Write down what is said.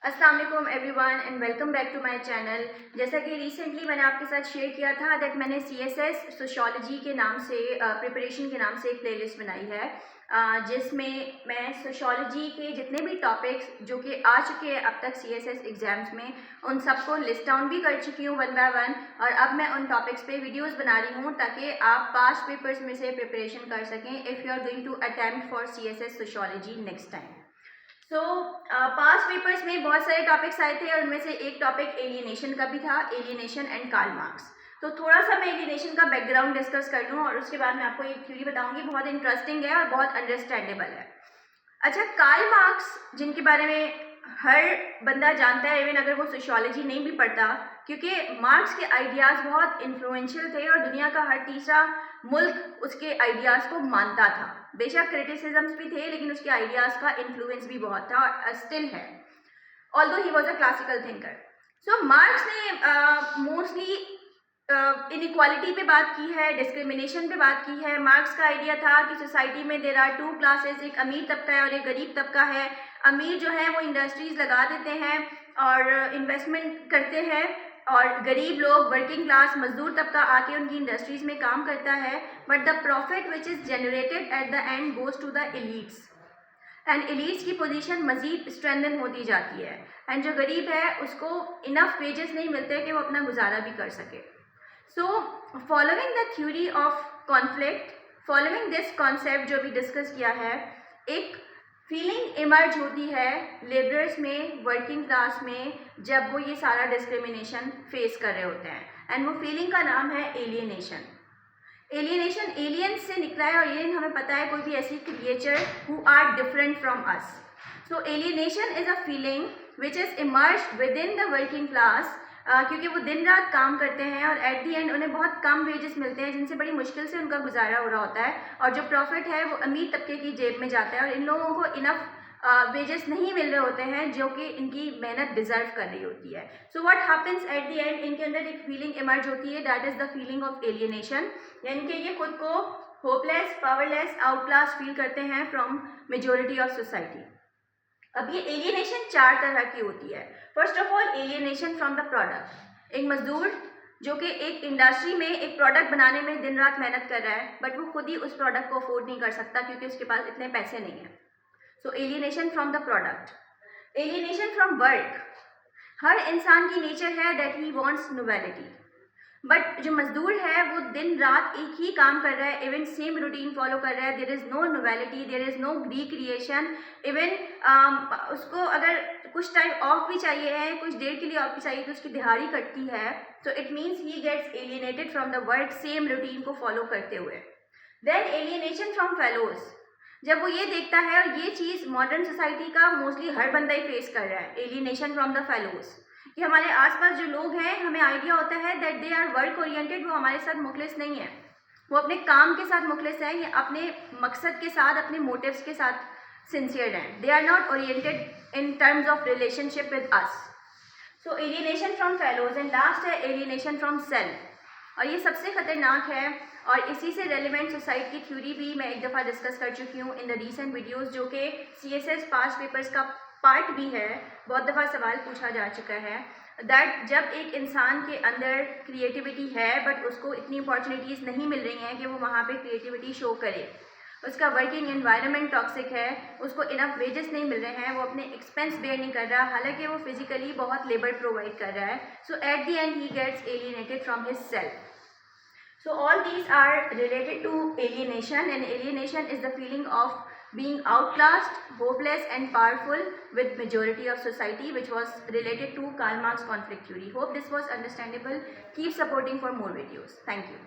अस्सलाम वालेकुम everyone and welcome back to my channel. जैसा कि रिसेंटली मैंने आपके साथ शेयर किया था दैट मैंने सीएसएस सोशियोलॉजी के नाम से प्रिपरेशन के नाम से एक प्लेलिस्ट बनाई है जिसमें मैं सोशियोलॉजी के जितने भी टॉपिक्स जो कि आ चुके हैं अब तक सीएसएस एग्जाम्स में उन सबको लिस्ट डाउन भी कर चुकी हूँ वन बाय वन, और अब मैं उन टॉपिक्स पे वीडियोस बना रही हूँ ताकि आप पास्ट पेपर्स में से प्रिपरेशन कर सकें if you are going to attempt for CSS sociology next time. So past papers में बहुत सारे टॉपिक्स आए थे और उनमें से एक टॉपिक एलियनेशन का भी था, एलियनेशन एंड कार्ल मार्क्स। तो थोड़ा सा मैं एलियनेशन का बैकग्राउंड डिस्कस कर लूँ और उसके बाद मैं आपको एक थ्योरी बताऊंगी, बहुत इंटरेस्टिंग है और बहुत अंडरस्टैंडेबल है। अच्छा, कार्ल मार्क्स जिनके बारे में हर बंदा जानता है इवन अगर वो सोशियोलॉजी नहीं भी पढ़ता, क्योंकि मार्क्स के आइडियाज़ बहुत इन्फ्लुएंशियल थे और दुनिया का हर तीसरा मुल्क उसके आइडियाज़ को मानता था। बेशक क्रिटिसिजम्स भी थे लेकिन उसके आइडियाज़ का इन्फ्लुएंस भी बहुत था और स्टिल है, although he was a classical thinker. So marks ने मोस्टली इनइक्वालिटी पे बात की है, डिस्क्रिमिनेशन पे बात की है। मार्क्स का आइडिया था कि सोसाइटी में देर आर टू क्लासेस, एक अमीर तबका है और एक गरीब तबका है। अमीर जो है वो इंडस्ट्रीज लगा देते हैं और इन्वेस्टमेंट करते हैं, और गरीब लोग वर्किंग क्लास मजदूर तबका आके उनकी इंडस्ट्रीज में काम करता है, but the profit which is generated at the end goes to the elites and elites की पोजीशन मजीद स्ट्रेंथन होती जाती है, एंड जो गरीब है उसको इनफ वेजेस नहीं मिलते कि वो अपना गुजारा भी कर सके। So following the theory of conflict, following this concept जो भी डिस्कस किया है, एक फीलिंग इमर्ज होती है लेबरर्स में, वर्किंग क्लास में, जब वो ये सारा डिस्क्रिमिनेशन फेस कर रहे होते हैं, एंड वो फीलिंग का नाम है एलियनेशन। एलियनेशन एलियन से निकला है और एलियन हमें पता है कोई भी ऐसी creature who are different from us. So alienation is a feeling which is emerge within the working class, क्योंकि वो दिन रात काम करते हैं और एट दी एंड उन्हें बहुत कम वेजेस मिलते हैं जिनसे बड़ी मुश्किल से उनका गुजारा हो रहा होता है, और जो प्रॉफिट है वो अमीर तबके की जेब में जाता है और इन लोगों को इनफ वेजेस नहीं मिल रहे होते हैं जो कि इनकी मेहनत डिजर्व कर रही होती है। So what happens at the and, इनके अंदर एक फीलिंग इमर्ज होती है, that is the feeling of alienation, यानी कि ये खुद को होपलेस, पावरलेस, आउटक्लास फील करते हैं फ्रॉम मेजोरिटी ऑफ सोसाइटी। अब ये एलियनेशन चार तरह की होती है। First of all alienation from the product, एक मजदूर जो कि एक इंडस्ट्री में एक प्रोडक्ट बनाने में दिन रात मेहनत कर रहा है बट वो खुद ही उस प्रोडक्ट को अफोर्ड नहीं कर सकता क्योंकि उसके पास इतने पैसे नहीं हैं। So alienation from the product. Alienation from work, हर इंसान की नेचर है that he wants novelty, but जो मजदूर है वो दिन रात एक ही काम कर रहा है, इवन सेम रूटीन फॉलो कर रहा है, there is no novelty, there is no recreation, even उसको अगर कुछ टाइम ऑफ भी चाहिए है, कुछ देर के लिए ऑफ भी चाहिए तो उसकी दिहाड़ी कटती है। So it means he gets alienated from the work same routine को फॉलो करते हुए। देन एलियनेशन फ्रॉम फेलोज, जब वो ये देखता है, और ये चीज़ मॉडर्न सोसाइटी का मोस्टली हर बंदा ही फेस कर रहा है, एलियनेशन फ्रॉम द फेलोज, कि हमारे आसपास जो लोग हैं हमें आइडिया होता है that they are work oriented, वो हमारे साथ मुखलिस नहीं है, वो अपने काम के साथ मुखलिस है या अपने मकसद के साथ, अपने मोटिव्स के साथ सिंसियर हैं, they are not oriented in terms of relationship with us. So alienation from fellows, and last है एलियनेशन फ्रॉम सेल्फ, और ये सबसे खतरनाक है और इसी से रेलिवेंट सोसाइटी की थ्योरी भी मैं एक दफ़ा डिस्कस कर चुकी हूँ इन द रीसेंट वीडियोस, जो कि सीएसएस पास्ट पेपर्स का पार्ट भी है। बहुत दफ़ा सवाल पूछा जा चुका है दैट जब एक इंसान के अंदर क्रिएटिविटी है बट उसको इतनी अपॉर्चुनिटीज़ नहीं मिल रही हैं कि वो वहाँ पे क्रिएटिविटी शो करे, उसका वर्किंग एनवायरनमेंट टॉक्सिक है, उसको इनफ वेजेस नहीं मिल रहे हैं, वो अपने एक्सपेंस बेयर नहीं कर रहा हालांकि वो फिजिकली बहुत लेबर प्रोवाइड कर रहा है। So at the end he gets alienated from his self. So all these are related to alienation, and alienation is the feeling of being outclassed, hopeless and powerful with majority of society, which was related to Karl Marx conflict theory. Hope this was understandable. Keep supporting for more videos. Thank you.